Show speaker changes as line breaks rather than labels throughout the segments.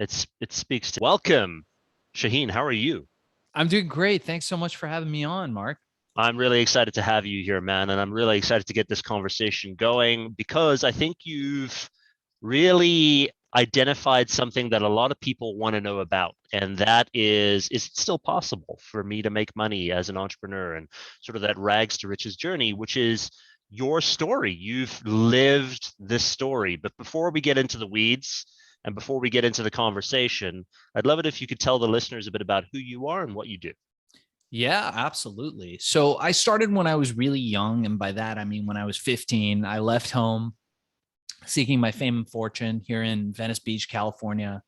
It speaks to welcome, Shaahin. How are you?
I'm doing great. Thanks so much for having me on, Mark.
I'm really excited to have you here, man, and I'm really excited to get this conversation going because I think you've really identified something that a lot of people want to know about, and that is it still possible for me to make money as an entrepreneur and sort of that rags to riches journey, which is your story. You've lived this story. But before we get into the weeds and before we get into the conversation, I'd love it if you could tell the listeners a bit about who you are and what you do.
Yeah, absolutely. So I started when I was really young. And by that, I mean, when I was 15, I left home seeking my fame and fortune here in Venice Beach, California.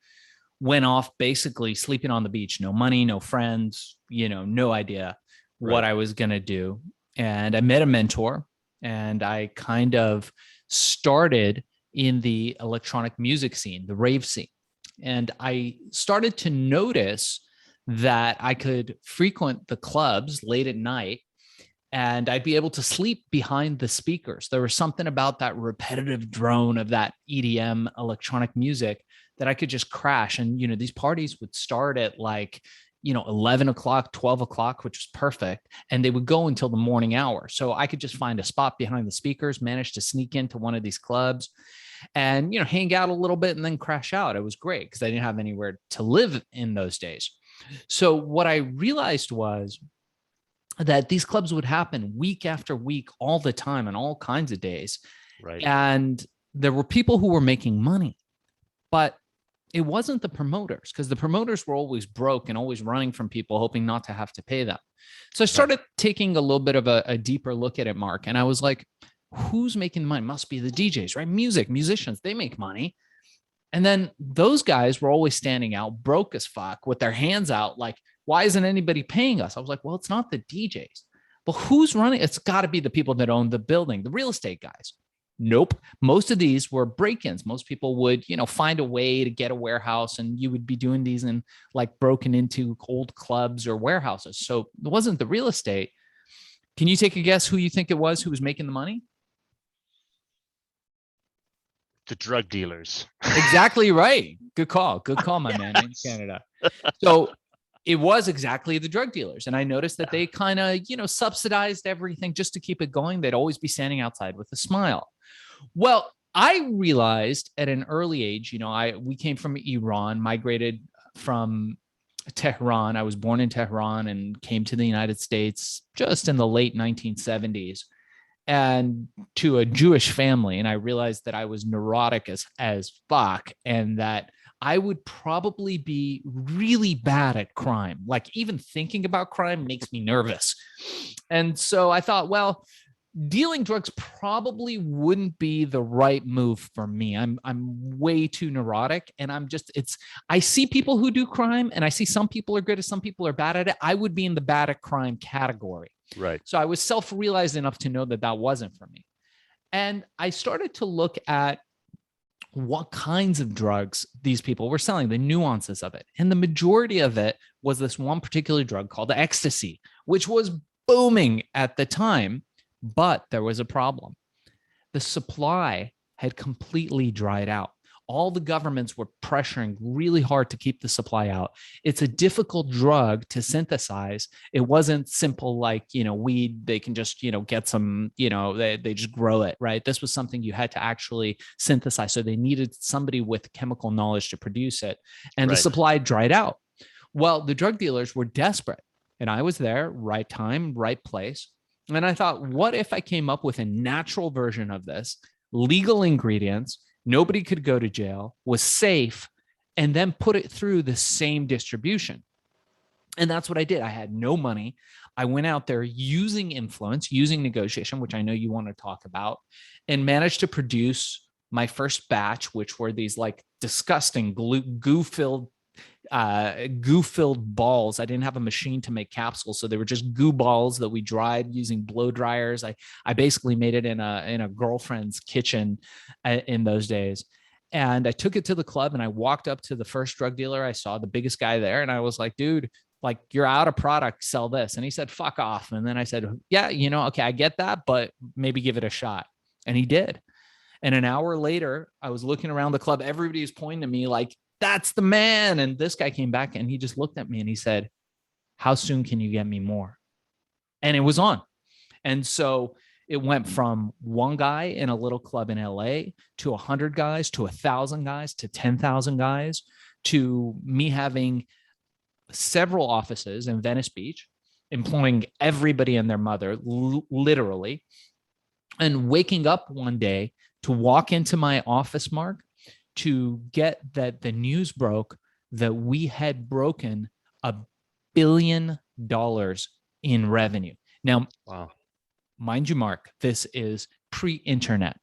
Went off basically sleeping on the beach, no money, no friends, no idea what
Right.
I was going to do. And I met a mentor and I kind of started in the electronic music scene, the rave scene. And I started to notice that I could frequent the clubs late at night and I'd be able to sleep behind the speakers. There was something about that repetitive drone of that EDM electronic music that I could just crash. And, these parties would start at 11 o'clock, 12 o'clock, which was perfect. And they would go until the morning hour. So I could just find a spot behind the speakers, manage to sneak into one of these clubs and, hang out a little bit and then crash out. It was great because I didn't have anywhere to live in those days. So what I realized was that these clubs would happen week after week, all the time, on all kinds of days.
Right.
And there were people who were making money, but it wasn't the promoters because the promoters were always broke and always running from people, hoping not to have to pay them. So I
Right.
started taking a little bit of a deeper look at it, Mark. And I was like, who's making money? Must be the DJs, right? Musicians, they make money. And then those guys were always standing out broke as fuck with their hands out, like, why isn't anybody paying us? I was like, well, it's not the DJs. But who's running? It's got to be the people that own the building, the real estate guys. Nope. Most of these were break-ins. Most people would, find a way to get a warehouse, and you would be doing these in like broken into old clubs or warehouses. So it wasn't the real estate. Can you take a guess who you think it was who was making the money?
The drug dealers.
Exactly right. Good call. Good call, my man, in
Yes.
Canada. So it was exactly the drug dealers. And I noticed that they kind of, subsidized everything just to keep it going. They'd always be standing outside with a smile. Well, I realized at an early age, we came from Iran, migrated from Tehran. I was born in Tehran and came to the United States just in the late 1970s and to a Jewish family. And I realized that I was neurotic as fuck and that I would probably be really bad at crime. Like even thinking about crime makes me nervous. And so I thought, well, dealing drugs probably wouldn't be the right move for me. I'm way too neurotic and I see people who do crime and I see some people are good at some people are bad at it. I would be in the bad at crime category.
Right.
So I was self-realized enough to know that that wasn't for me. And I started to look at what kinds of drugs these people were selling, the nuances of it. And the majority of it was this one particular drug called ecstasy, which was booming at the time, but there was a problem. The supply had completely dried out. All the governments were pressuring really hard to keep the supply out. It's a difficult drug to synthesize. It wasn't simple like, weed, they can just, get some, they just grow it, right? This was something you had to actually synthesize. So they needed somebody with chemical knowledge to produce it. And the
Right.
supply dried out. Well, the drug dealers were desperate. And I was there, right time, right place. And I thought, what if I came up with a natural version of this, legal ingredients, nobody could go to jail, was safe, and then put it through the same distribution? And that's what I did. I had no money. I went out there using influence, using negotiation, which I know you want to talk about, and managed to produce my first batch, which were these like disgusting goo-filled balls. I didn't have a machine to make capsules, so they were just goo balls that we dried using blow dryers. I basically made it in a girlfriend's kitchen in those days. And I took it to the club and I walked up to the first drug dealer I saw, the biggest guy there, and I was like, dude, like you're out of product, sell this. And he said, fuck off. And then I said, yeah, okay, I get that, but maybe give it a shot. And he did. And an hour later, I was looking around the club. Everybody was pointing to me like, that's the man. And this guy came back and he just looked at me and he said, how soon can you get me more? And it was on. And so it went from one guy in a little club in LA to 100 guys, to 1,000 guys, to 10,000 guys, to me having several offices in Venice Beach, employing everybody and their mother, literally, and waking up one day to walk into my office, Mark, to get that the news broke that we had broken $1 billion in revenue. Now,
wow.
Mind you, Mark, this is pre-internet,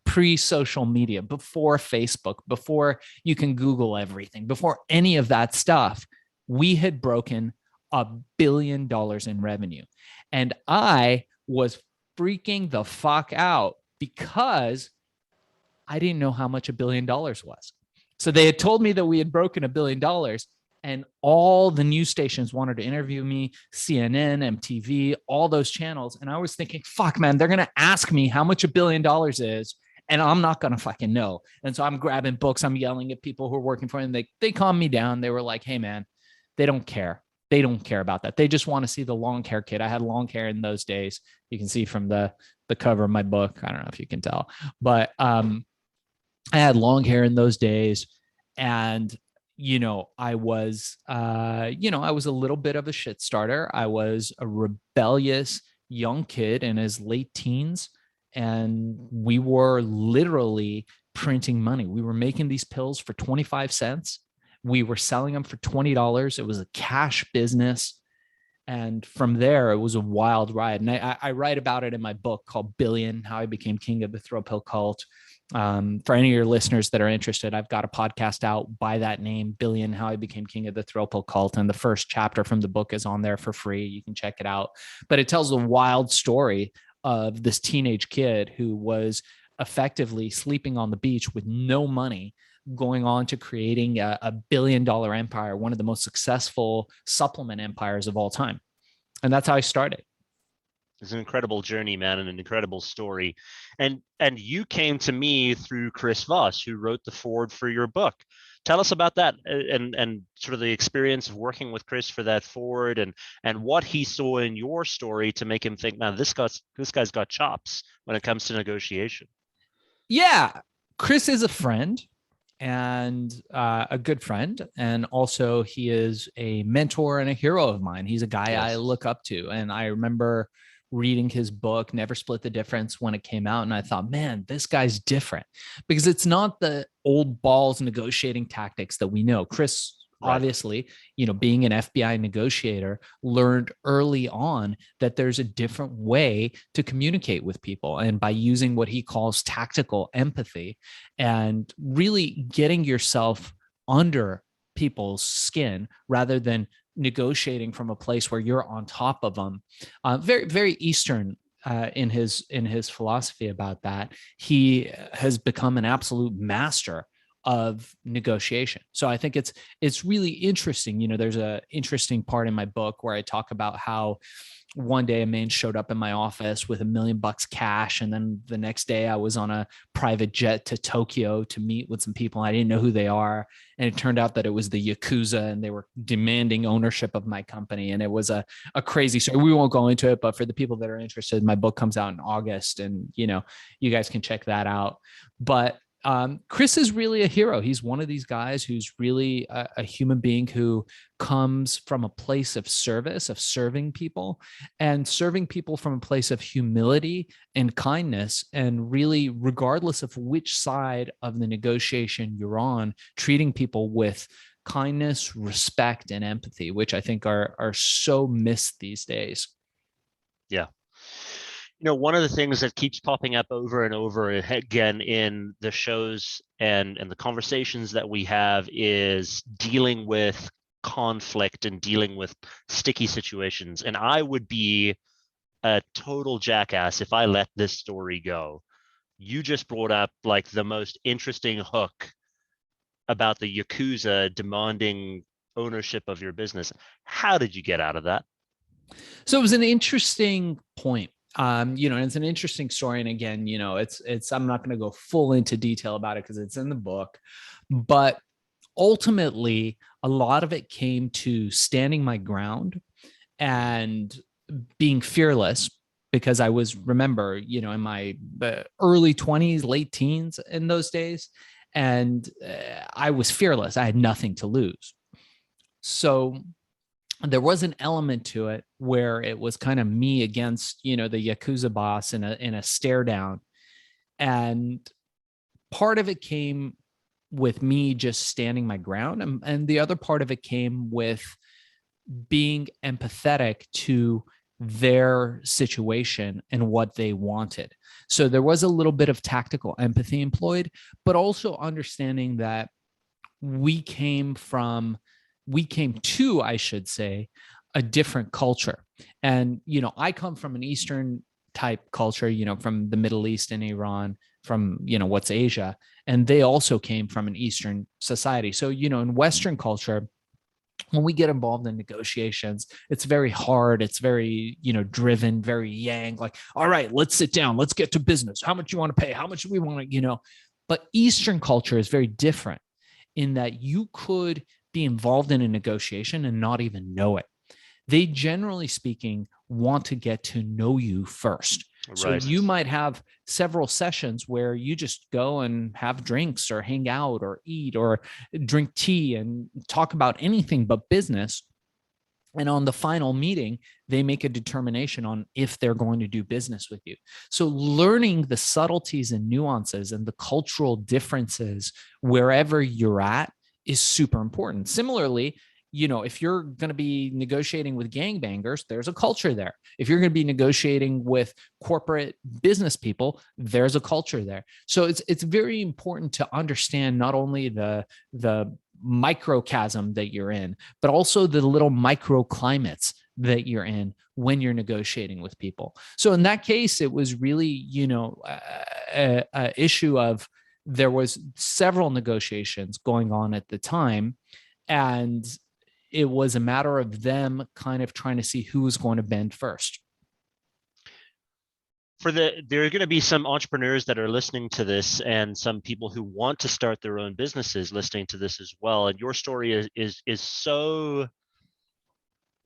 pre-social media, before Facebook, before you can Google everything, before any of that stuff. We had broken $1 billion in revenue. And I was freaking the fuck out because I didn't know how much $1 billion was. So they had told me that we had broken $1 billion, and all the news stations wanted to interview me, CNN, MTV, all those channels. And I was thinking, fuck, man, they're going to ask me how much $1 billion is, and I'm not going to fucking know. And so I'm grabbing books. I'm yelling at people who are working for them. They calmed me down. They were like, hey, man, they don't care. They don't care about that. They just want to see the long hair kid. I had long hair in those days. You can see from the cover of my book. I don't know if you can tell, but I had long hair in those days. And I was a little bit of a shit starter. I was a rebellious young kid in his late teens, and we were literally printing money. We were making these pills for 25 cents. We were selling them for $20. It was a cash business. And from there, it was a wild ride. And I write about it in my book called Billion, How I Became King of the Throw Pill Cult. For any of your listeners that are interested, I've got a podcast out by that name, Billion, How I Became King of the Throw Pill Cult. And the first chapter from the book is on there for free. You can check it out. But it tells a wild story of this teenage kid who was effectively sleeping on the beach with no money, going on to creating a $1 billion empire, one of the most successful supplement empires of all time. And that's how I started.
It's an incredible journey, man, and an incredible story. And you came to me through Chris Voss, who wrote the foreword for your book. Tell us about that and sort of the experience of working with Chris for that foreword, and what he saw in your story to make him think, man, this guy's got chops when it comes to negotiation.
Yeah, Chris is a friend, and a good friend. And also he is a mentor and a hero of mine. He's a guy I look up to. And I remember reading his book, Never Split the Difference, when it came out. And I thought, man, this guy's different, because it's not the old balls negotiating tactics that we know. Chris, obviously, being an FBI negotiator, learned early on that there's a different way to communicate with people. And by using what he calls tactical empathy and really getting yourself under people's skin rather than negotiating from a place where you're on top of them. Very, very Eastern in his philosophy about that. He has become an absolute master of negotiation. So I think it's really interesting. There's a interesting part in my book where I talk about how one day a man showed up in my office with $1 million cash. And then the next day I was on a private jet to Tokyo to meet with some people. I didn't know who they are. And it turned out that it was the Yakuza, and they were demanding ownership of my company. And it was a crazy story. We won't go into it, but for the people that are interested, my book comes out in August, and you guys can check that out. But Chris is really a hero. He's one of these guys who's really a human being who comes from a place of service, of serving people, and serving people from a place of humility and kindness. And really, regardless of which side of the negotiation you're on, treating people with kindness, respect, and empathy, which I think are so missed these days.
Yeah. One of the things that keeps popping up over and over again in the shows and the conversations that we have is dealing with conflict and dealing with sticky situations. And I would be a total jackass if I let this story go. You just brought up like the most interesting hook about the Yakuza demanding ownership of your business. How did you get out of that?
So it was an interesting point. It's an interesting story. And again, it's I'm not going to go full into detail about it because it's in the book, but ultimately, a lot of it came to standing my ground and being fearless, because I was, remember, in my early 20s, late teens in those days. And I was fearless. I had nothing to lose. So there was an element to it where it was kind of me against, the Yakuza boss in a stare down. And part of it came with me just standing my ground. And the other part of it came with being empathetic to their situation and what they wanted. So there was a little bit of tactical empathy employed, but also understanding that we came to, I should say, a different culture. And, I come from an Eastern type culture, from the Middle East and Iran, from, what's Asia. And they also came from an Eastern society. So, in Western culture, when we get involved in negotiations, it's very hard. It's very, driven, very yang, like, all right, let's sit down. Let's get to business. How much you want to pay? How much do we want to, but Eastern culture is very different in that you could be involved in a negotiation and not even know it. They, generally speaking, want to get to know you first. So you might have several sessions where you just go and have drinks or hang out or eat or drink tea and talk about anything but business. And on the final meeting, they make a determination on if they're going to do business with you. So learning the subtleties and nuances and the cultural differences wherever you're at is super important. Similarly, if you're going to be negotiating with gangbangers, there's a culture there. If you're going to be negotiating with corporate business people, there's a culture there. So it's very important to understand not only the microcosm that you're in, but also the little microclimates that you're in when you're negotiating with people. So in that case, it was really, a issue of, there was several negotiations going on at the time, and it was a matter of them kind of trying to see who was going to bend first.
There are going to be some entrepreneurs that are listening to this, and some people who want to start their own businesses listening to this as well. And your story is so,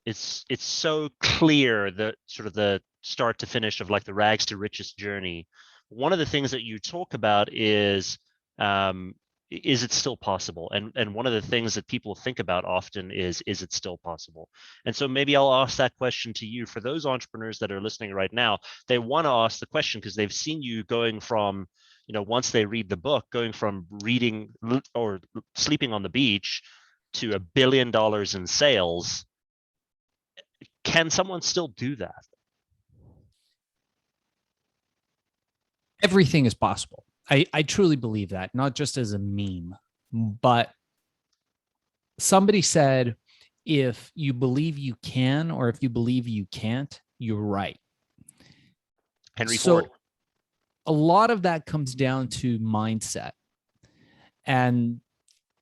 it's so clear, the sort of the start to finish of like the rags to riches journey. One of the things that you talk about is it still possible? And one of the things that people think about often is it still possible? And so maybe I'll ask that question to you. For those entrepreneurs that are listening right now, they want to ask the question because they've seen you going from, once they read the book, going from reading or sleeping on the beach to $1 billion in sales. Can someone still do that?
Everything is possible. I truly believe that, not just as a meme, but somebody said, if you believe you can, or if you believe you can't, you're right.
Henry Ford.
A lot of that comes down to mindset. And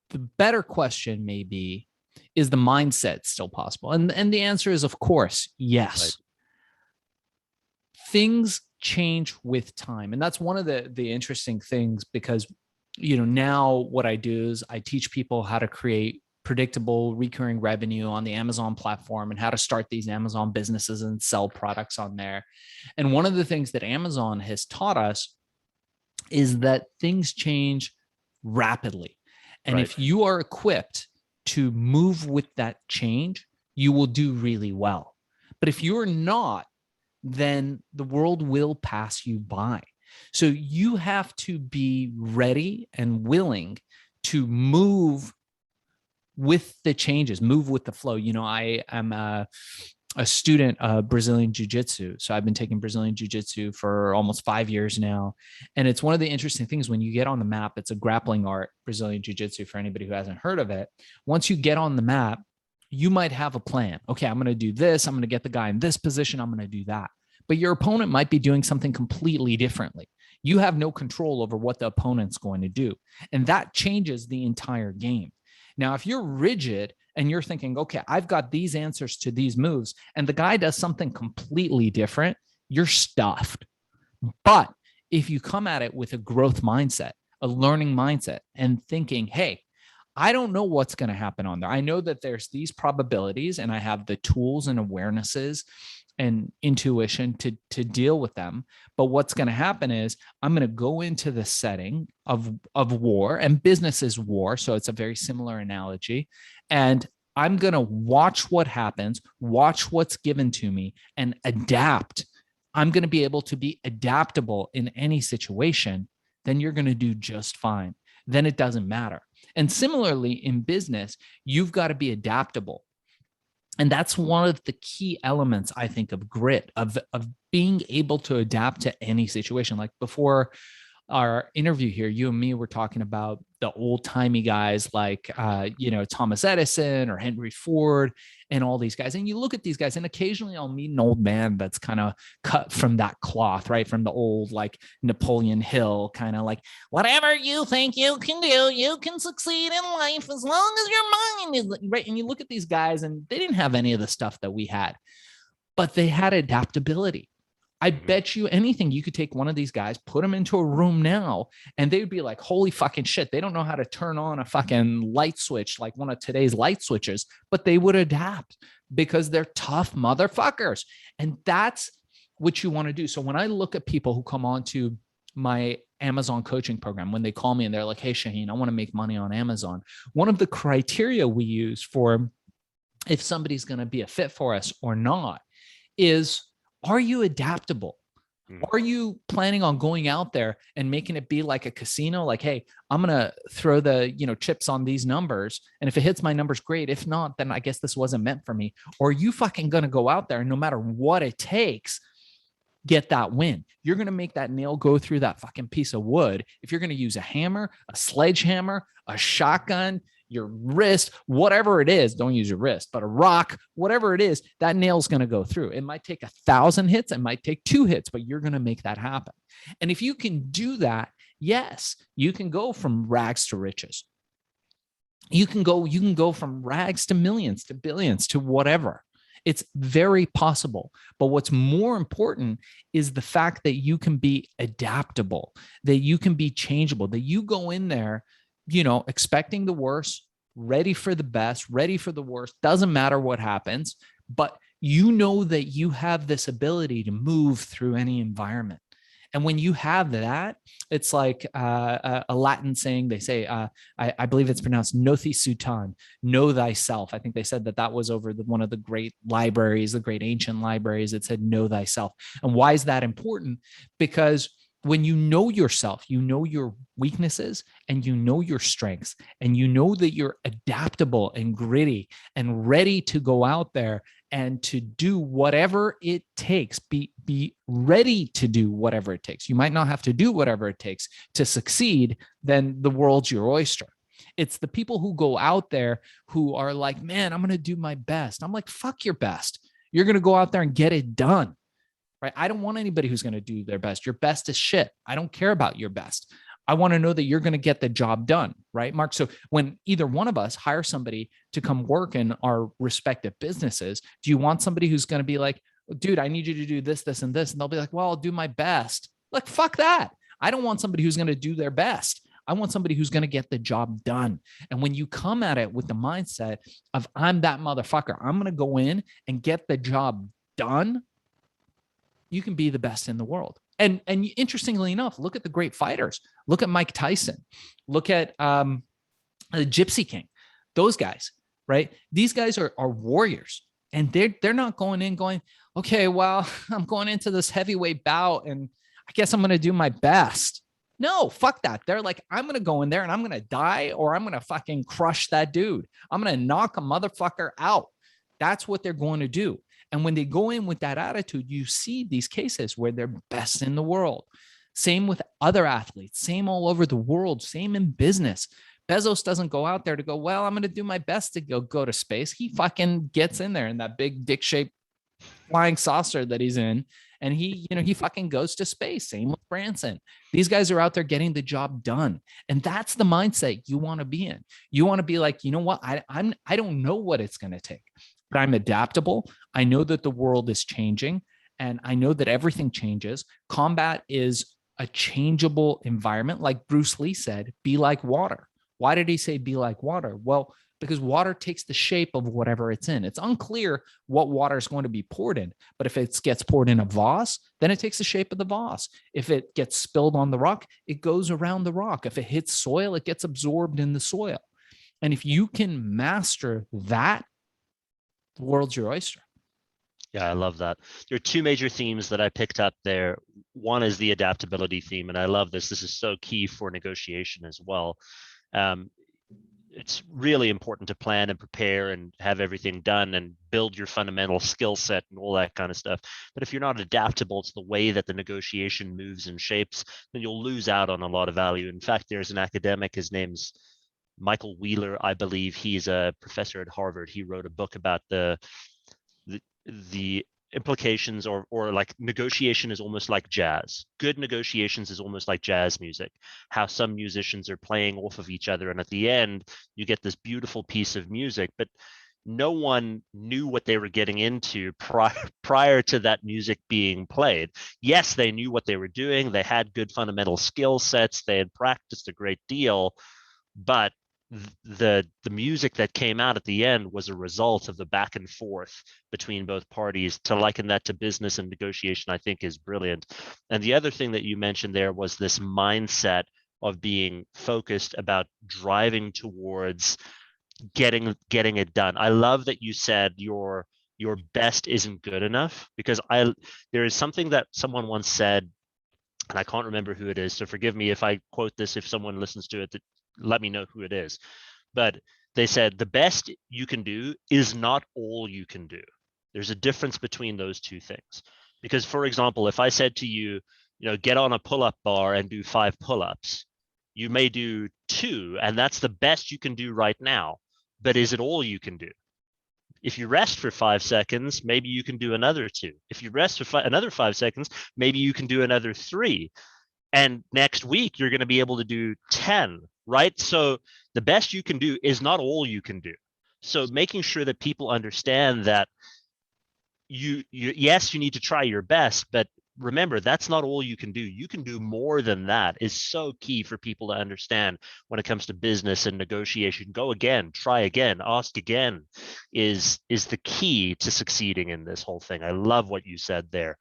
the better question may be, is the mindset still possible? And the answer is, of course, yes. Right. Things change with time. And that's one of the interesting things, because, now what I do is I teach people how to create predictable recurring revenue on the Amazon platform and how to start these Amazon businesses and sell products on there. And one of the things that Amazon has taught us is that things change rapidly. And if you are equipped to move with that change, you will do really well. But if you're not, then the world will pass you by. So you have to be ready and willing to move with the changes, move with the flow. I am a student of Brazilian Jiu-Jitsu. So I've been taking Brazilian Jiu-Jitsu for almost 5 years now. And it's one of the interesting things when you get on the map. It's a grappling art, Brazilian Jiu-Jitsu, for anybody who hasn't heard of it. Once you get on the map, you might have a plan. Okay, I'm going to do this. I'm going to get the guy in this position. I'm going to do that. But your opponent might be doing something completely differently. You have no control over what the opponent's going to do. And that changes the entire game. Now, if you're rigid and you're thinking, okay, I've got these answers to these moves, and the guy does something completely different, you're stuffed. But if you come at it with a growth mindset, a learning mindset, and thinking, hey, I don't know what's going to happen on there. I know that there's these probabilities and I have the tools and awarenesses and intuition to deal with them. But what's going to happen is I'm going to go into the setting of war, and business is war. So it's a very similar analogy. And I'm going to watch what happens, watch what's given to me, and adapt. I'm going to be able to be adaptable in any situation. Then you're going to do just fine. Then it doesn't matter. And similarly, in business, you've got to be adaptable. And that's one of the key elements, I think, of grit, of being able to adapt to any situation. Like before our interview here, you and me were talking about the old timey guys like, Thomas Edison or Henry Ford and all these guys. And you look at these guys, and occasionally I'll meet an old man that's kind of cut from that cloth, right? From the old, like Napoleon Hill, kind of like, whatever you think you can do, you can succeed in life as long as your mind is right. And you look at these guys, and they didn't have any of the stuff that we had, but they had adaptability. I bet you anything, you could take one of these guys, put them into a room now, and they would be like, holy fucking shit. They don't know how to turn on a fucking light switch, like one of today's light switches, but they would adapt because they're tough motherfuckers. And that's what you want to do. So when I look at people who come on to my Amazon coaching program, when they call me and they're like, hey, Shaahin, I want to make money on Amazon. One of the criteria we use for if somebody's going to be a fit for us or not is, are you adaptable? Are you planning on going out there and making it be like a casino? Like, hey, I'm going to throw the, chips on these numbers. And if it hits my numbers, great. If not, then I guess this wasn't meant for me. Or are you fucking going to go out there and no matter what it takes, get that win? You're going to make that nail go through that fucking piece of wood. If you're going to use a hammer, a sledgehammer, a shotgun, your wrist, whatever it is, don't use your wrist, but a rock, whatever it is, that nail's going to go through. It might take 1,000 hits. It might take 2 hits, but you're going to make that happen. And if you can do that, yes, you can go from rags to riches. You can go from rags to millions, to billions, to whatever. It's very possible. But what's more important is the fact that you can be adaptable, that you can be changeable, that you go in there, expecting the worst, ready for the best, ready for the worst, doesn't matter what happens, but you know that you have this ability to move through any environment. And when you have that, it's like a Latin saying, they say, I believe it's pronounced noti sutan, know thyself. I think they said that was over one of the great libraries, the great ancient libraries. It said, know thyself. And why is that important? Because when you know yourself, you know your weaknesses and you know your strengths, and you know that you're adaptable and gritty and ready to go out there and to do whatever it takes. Be ready to do whatever it takes. You might not have to do whatever it takes to succeed, then the world's your oyster. It's the people who go out there who are like, man, I'm going to do my best. I'm like, fuck your best. You're going to go out there and get it done. Right? I don't want anybody who's going to do their best. Your best is shit. I don't care about your best. I want to know that you're going to get the job done. Right, Mark? So when either one of us hire somebody to come work in our respective businesses, do you want somebody who's going to be like, dude, I need you to do this, this, and this? And they'll be like, well, I'll do my best. Like, fuck that. I don't want somebody who's going to do their best. I want somebody who's going to get the job done. And when you come at it with the mindset of, I'm that motherfucker, I'm going to go in and get the job done, you can be the best in the world. And interestingly enough, look at the great fighters. Look at Mike Tyson. Look at the Gypsy King. Those guys, right? These guys are warriors, and they're not going in going, okay, well, I'm going into this heavyweight bout, and I guess I'm going to do my best. No, fuck that. They're like, I'm going to go in there and I'm going to die, or I'm going to fucking crush that dude. I'm going to knock a motherfucker out. That's what they're going to do. And when they go in with that attitude, you see these cases where they're best in the world. Same with other athletes, same all over the world, same in business. Bezos doesn't go out there to go, well, I'm going to do my best to go to space. He fucking gets in there in that big dick-shaped flying saucer that he's in, and he fucking goes to space. Same with Branson. These guys are out there getting the job done. And that's the mindset you want to be in. You want to be like, you know what? I don't know what it's going to take, but I'm adaptable. I know that the world is changing, and I know that everything changes. Combat is a changeable environment. Like Bruce Lee said, be like water. Why did he say be like water? Well, because water takes the shape of whatever it's in. It's unclear what water is going to be poured in, but if it gets poured in a vase, then it takes the shape of the vase. If it gets spilled on the rock, it goes around the rock. If it hits soil, it gets absorbed in the soil. And if you can master that, the world's your oyster.
Yeah, I love that. There are two major themes that I picked up there. One is the adaptability theme, and I love this. This is so key for negotiation as well. Um, it's really important to plan and prepare and have everything done and build your fundamental skill set and all that kind of stuff. But if you're not adaptable to the way that the negotiation moves and shapes, then you'll lose out on a lot of value. In fact, there's an academic, his name's Michael Wheeler, I believe. He's a professor at Harvard. He wrote a book about the implications, or like negotiation is almost like jazz. Good negotiations is almost like jazz music, how some musicians are playing off of each other, and at the end you get this beautiful piece of music, but no one knew what they were getting into prior to that music being played. Yes, they knew what they were doing, they had good fundamental skill sets, they had practiced a great deal, but the music that came out at the end was a result of the back and forth between both parties. To liken that to business and negotiation, I think, is brilliant. And the other thing that you mentioned there was this mindset of being focused about driving towards getting it done. I love that you said your best isn't good enough, because there is something that someone once said, and I can't remember who it is, so forgive me if I quote this. If someone listens to it, that let me know who it is. But they said the best you can do is not all you can do. There's a difference between those two things. Because, for example, if I said to you, get on a pull-up bar and do 5 pull-ups, you may do 2, and that's the best you can do right now. But is it all you can do? If you rest for 5 seconds, maybe you can do another 2. If you rest for another 5 seconds, maybe you can do another 3. And next week, you're going to be able to do 10, right? So the best you can do is not all you can do. So making sure that people understand that yes, you need to try your best, but remember, that's not all you can do. You can do more than that is so key for people to understand when it comes to business and negotiation. Go again, try again, ask again is the key to succeeding in this whole thing. I love what you said there.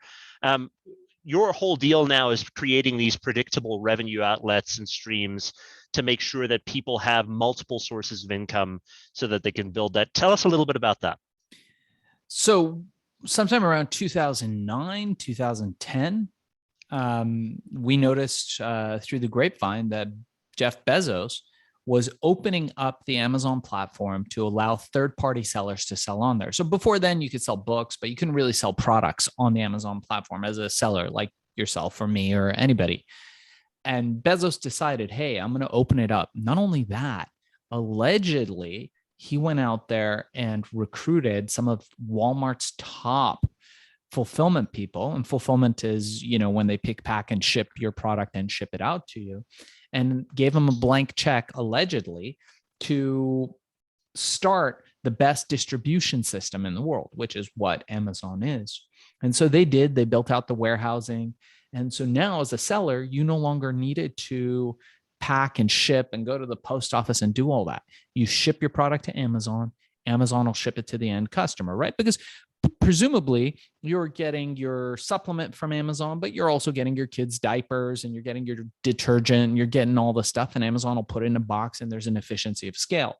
Your whole deal now is creating these predictable revenue outlets and streams to make sure that people have multiple sources of income so that they can build that. Tell us a little bit about that.
So sometime around 2009, 2010, we noticed through the grapevine that Jeff Bezos was opening up the Amazon platform to allow third-party sellers to sell on there. So before then, you could sell books, but you couldn't really sell products on the Amazon platform as a seller like yourself or me or anybody. And Bezos decided, hey, I'm going to open it up. Not only that, allegedly, he went out there and recruited some of Walmart's top fulfillment people. And fulfillment is, when they pick, pack, and ship your product and ship it out to you, and gave them a blank check, allegedly, to start the best distribution system in the world, which is what Amazon is. And so they did. They built out the warehousing. And so now, as a seller, you no longer needed to pack and ship and go to the post office and do all that. You ship your product to Amazon. Amazon will ship it to the end customer, right? Because presumably you're getting your supplement from Amazon, but you're also getting your kids' diapers and you're getting your detergent, and you're getting all the stuff, and Amazon will put it in a box, and there's an efficiency of scale.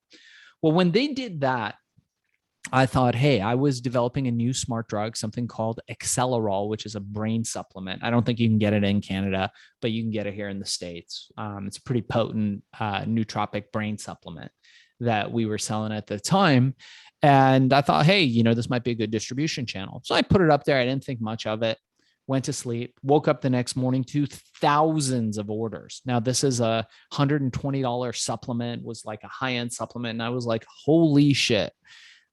Well, when they did that, I thought, hey, I was developing a new smart drug, something called Accelerol, which is a brain supplement. I don't think you can get it in Canada, but you can get it here in the States. It's a pretty potent nootropic brain supplement that we were selling at the time. And I thought, hey, this might be a good distribution channel. So I put it up there. I didn't think much of it. Went to sleep, woke up the next morning to thousands of orders. Now, this is a $120 supplement, was like a high-end supplement. And I was like, holy shit,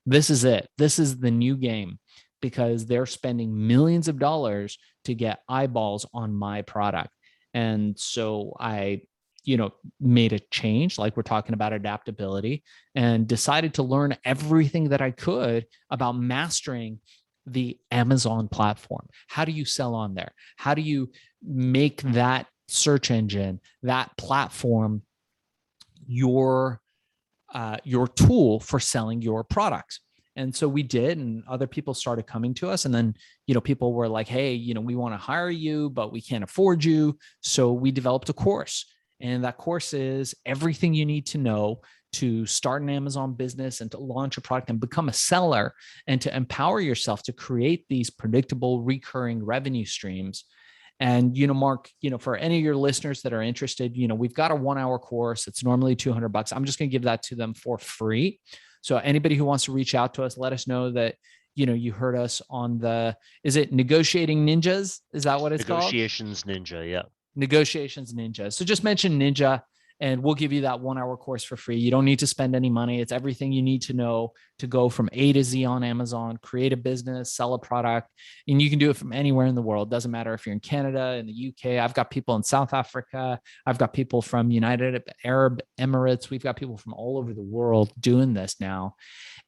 this is it. This is the new game, because they're spending millions of dollars to get eyeballs on my product. And so I made a change, like we're talking about adaptability, and decided to learn everything that I could about mastering the Amazon platform. How do you sell on there? How do you make that search engine, that platform, your tool for selling your products. And so we did, and other people started coming to us. And then, people were like, hey, we want to hire you, but we can't afford you. So we developed a course. And that course is everything you need to know to start an Amazon business and to launch a product and become a seller and to empower yourself to create these predictable recurring revenue streams. And, Mark, for any of your listeners that are interested, we've got a 1-hour course. It's normally $200. I'm just going to give that to them for free. So anybody who wants to reach out to us, let us know that, you heard us on is it Negotiating Ninjas? Is that what it's called?
Negotiations Ninja. Yeah.
Negotiations Ninja. So just mention Ninja and we'll give you that 1-hour course for free. You don't need to spend any money. It's everything you need to know to go from A to Z on Amazon, create a business, sell a product, and you can do it from anywhere in the world. Doesn't matter if you're in Canada, in the UK. I've got people in South Africa. I've got people from United Arab Emirates. We've got people from all over the world doing this now.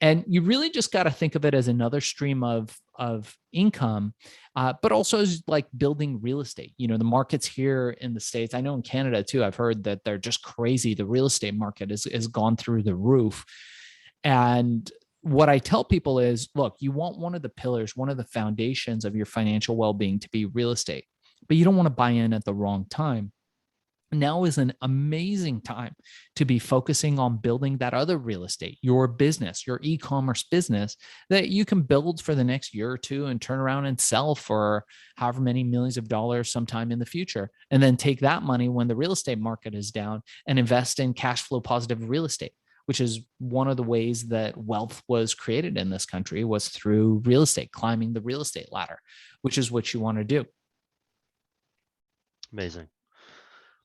And you really just got to think of it as another stream of income, but also as like building real estate. The markets here in the States, I know in Canada too, I've heard that they're just crazy. The real estate market has gone through the roof. And what I tell people is, look, you want one of the pillars, one of the foundations of your financial well-being to be real estate, but you don't want to buy in at the wrong time. Now is an amazing time to be focusing on building that other real estate, your business, your e-commerce business that you can build for the next year or two and turn around and sell for however many millions of dollars sometime in the future. And then take that money when the real estate market is down and invest in cash flow positive real estate, which is one of the ways that wealth was created in this country, was through real estate, climbing the real estate ladder, which is what you want to do.
Amazing.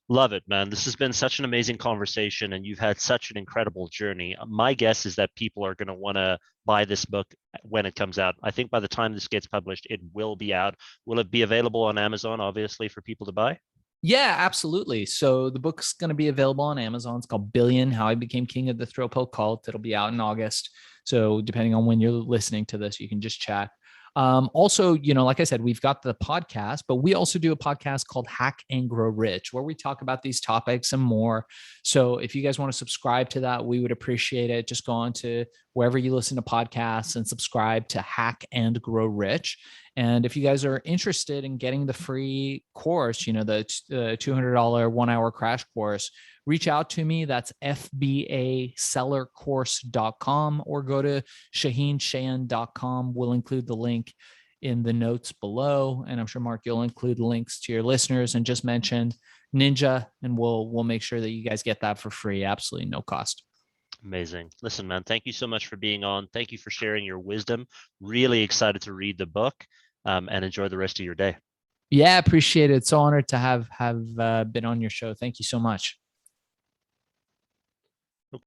Love it, man. This has been such an amazing conversation and you've had such an incredible journey. My guess is that people are going to want to buy this book when it comes out. I think by the time this gets published, it will be out. Will it be available on Amazon, obviously, for people to buy?
Yeah, absolutely. So the book's going to be available on Amazon. It's called Billion, How I Became King of the Thrill Pill Cult. It'll be out in August. So depending on when you're listening to this, you can just check. Also, like I said, we've got the podcast, but we also do a podcast called Hack and Grow Rich, where we talk about these topics and more. So if you guys want to subscribe to that, we would appreciate it. Just go on to wherever you listen to podcasts and subscribe to Hack and Grow Rich. And if you guys are interested in getting the free course, the $200 1-hour crash course, reach out to me. That's fbasellercourse.com, or go to Shaahin.com. We'll include the link in the notes below. And I'm sure, Mark, you'll include links to your listeners and just mention Ninja, and we'll make sure that you guys get that for free. Absolutely no cost.
Amazing. Listen, man, thank you so much for being on. Thank you for sharing your wisdom. Really excited to read the book, and enjoy the rest of your day.
Yeah, appreciate it. So honored to have been on your show. Thank you so much.